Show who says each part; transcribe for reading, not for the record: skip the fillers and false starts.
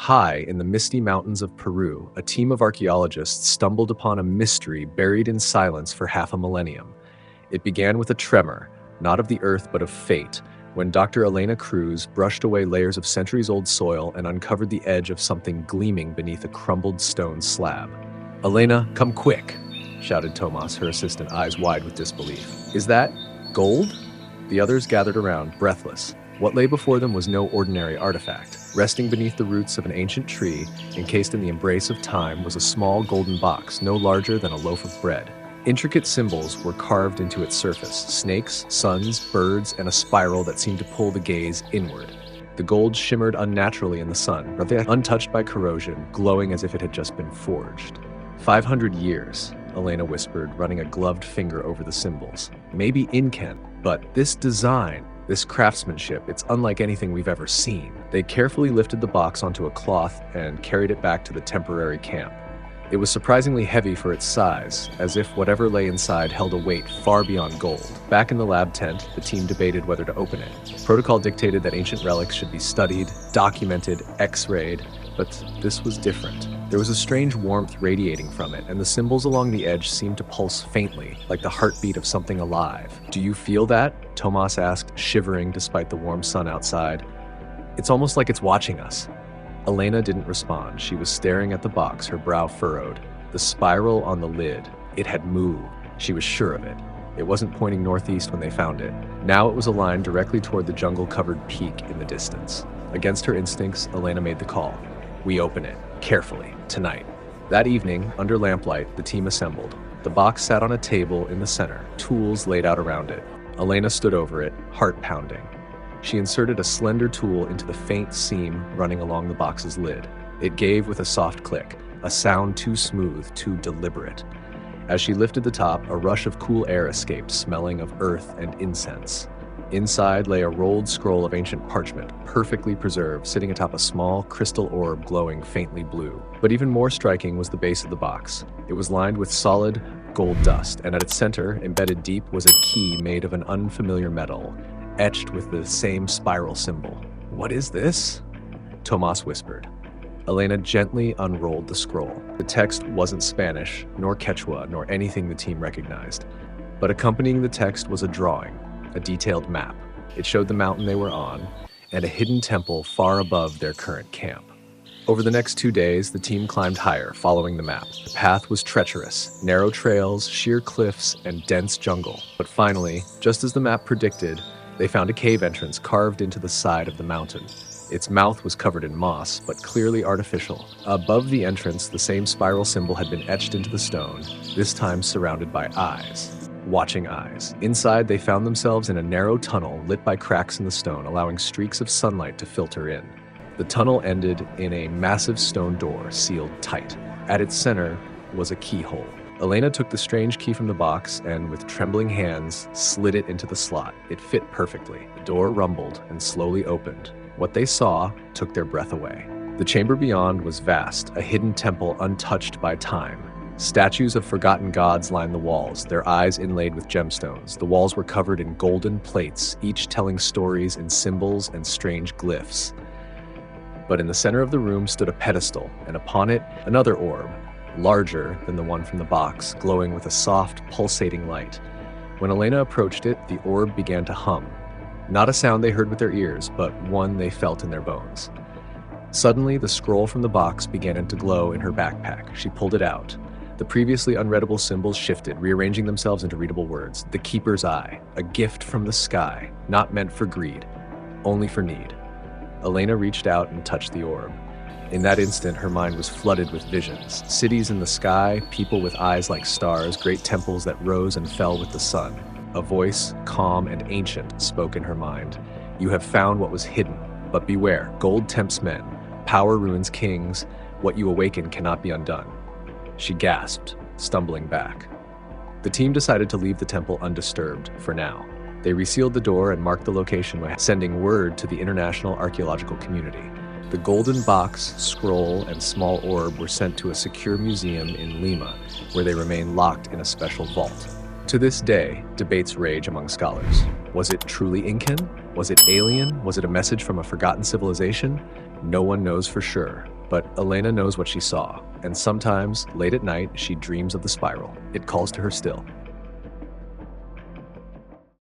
Speaker 1: High in the misty mountains of Peru, a team of archaeologists stumbled upon a mystery buried in silence for half a millennium. It began with a tremor, not of the earth but of fate, when Dr. Elena Cruz brushed away layers of centuries-old soil and uncovered the edge of something gleaming beneath a crumbled stone slab. "Elena, come quick!" shouted Tomas, her assistant, eyes wide with disbelief. "Is that gold?" The others gathered around, breathless. What lay before them was no ordinary artifact. Resting beneath the roots of an ancient tree, encased in the embrace of time, was a small golden box, no larger than a loaf of bread. Intricate symbols were carved into its surface: snakes, suns, birds, and a spiral that seemed to pull the gaze inward. The gold shimmered unnaturally in the sun, untouched by corrosion, glowing as if it had just been forged. 500 years, Elena whispered, running a gloved finger over the symbols. Maybe Incan, but this design, this craftsmanship, it's unlike anything we've ever seen. They carefully lifted the box onto a cloth and carried it back to the temporary camp. It was surprisingly heavy for its size, as if whatever lay inside held a weight far beyond gold. Back in the lab tent, the team debated whether to open it. Protocol dictated that ancient relics should be studied, documented, x-rayed, but this was different. There was a strange warmth radiating from it, and the symbols along the edge seemed to pulse faintly, like the heartbeat of something alive. "Do you feel that?" Tomas asked, shivering despite the warm sun outside. "It's almost like it's watching us." Elena didn't respond. She was staring at the box, her brow furrowed. The spiral on the lid, it had moved. She was sure of it. It wasn't pointing northeast when they found it. Now it was aligned directly toward the jungle-covered peak in the distance. Against her instincts, Elena made the call. "We open it, carefully, tonight." That evening, under lamplight, the team assembled. The box sat on a table in the center, tools laid out around it. Elena stood over it, heart pounding. She inserted a slender tool into the faint seam running along the box's lid. It gave with a soft click, a sound too smooth, too deliberate. As she lifted the top, a rush of cool air escaped, smelling of earth and incense. Inside lay a rolled scroll of ancient parchment, perfectly preserved, sitting atop a small crystal orb glowing faintly blue. But even more striking was the base of the box. It was lined with solid gold dust, and at its center, embedded deep, was a key made of an unfamiliar metal, etched with the same spiral symbol. "What is this?" Tomas whispered. Elena gently unrolled the scroll. The text wasn't Spanish, nor Quechua, nor anything the team recognized. But accompanying the text was a drawing, a detailed map. It showed the mountain they were on, and a hidden temple far above their current camp. Over the next 2 days, the team climbed higher, following the map. The path was treacherous, narrow trails, sheer cliffs, and dense jungle. But finally, just as the map predicted, they found a cave entrance carved into the side of the mountain. Its mouth was covered in moss, but clearly artificial. Above the entrance, the same spiral symbol had been etched into the stone, this time surrounded by eyes. Watching eyes. Inside, they found themselves in a narrow tunnel lit by cracks in the stone, allowing streaks of sunlight to filter in. The tunnel ended in a massive stone door, sealed tight. At its center was a keyhole. Elena took the strange key from the box and, with trembling hands, slid it into the slot. It fit perfectly. The door rumbled and slowly opened. What they saw took their breath away. The chamber beyond was vast, a hidden temple untouched by time. Statues of forgotten gods lined the walls, their eyes inlaid with gemstones. The walls were covered in golden plates, each telling stories in symbols and strange glyphs. But in the center of the room stood a pedestal, and upon it, another orb, larger than the one from the box, glowing with a soft, pulsating light. When Elena approached it, the orb began to hum. Not a sound they heard with their ears, but one they felt in their bones. Suddenly, the scroll from the box began to glow in her backpack. She pulled it out. The previously unreadable symbols shifted, rearranging themselves into readable words. The Keeper's Eye, a gift from the sky, not meant for greed, only for need. Elena reached out and touched the orb. In that instant, her mind was flooded with visions. Cities in the sky, people with eyes like stars, great temples that rose and fell with the sun. A voice, calm and ancient, spoke in her mind. "You have found what was hidden, but beware, gold tempts men, power ruins kings, what you awaken cannot be undone." She gasped, stumbling back. The team decided to leave the temple undisturbed, for now. They resealed the door and marked the location by sending word to the international archaeological community. The golden box, scroll, and small orb were sent to a secure museum in Lima, where they remain locked in a special vault. To this day, debates rage among scholars. Was it truly Incan? Was it alien? Was it a message from a forgotten civilization? No one knows for sure. But Elena knows what she saw, and sometimes, late at night, she dreams of the spiral. It calls to her still.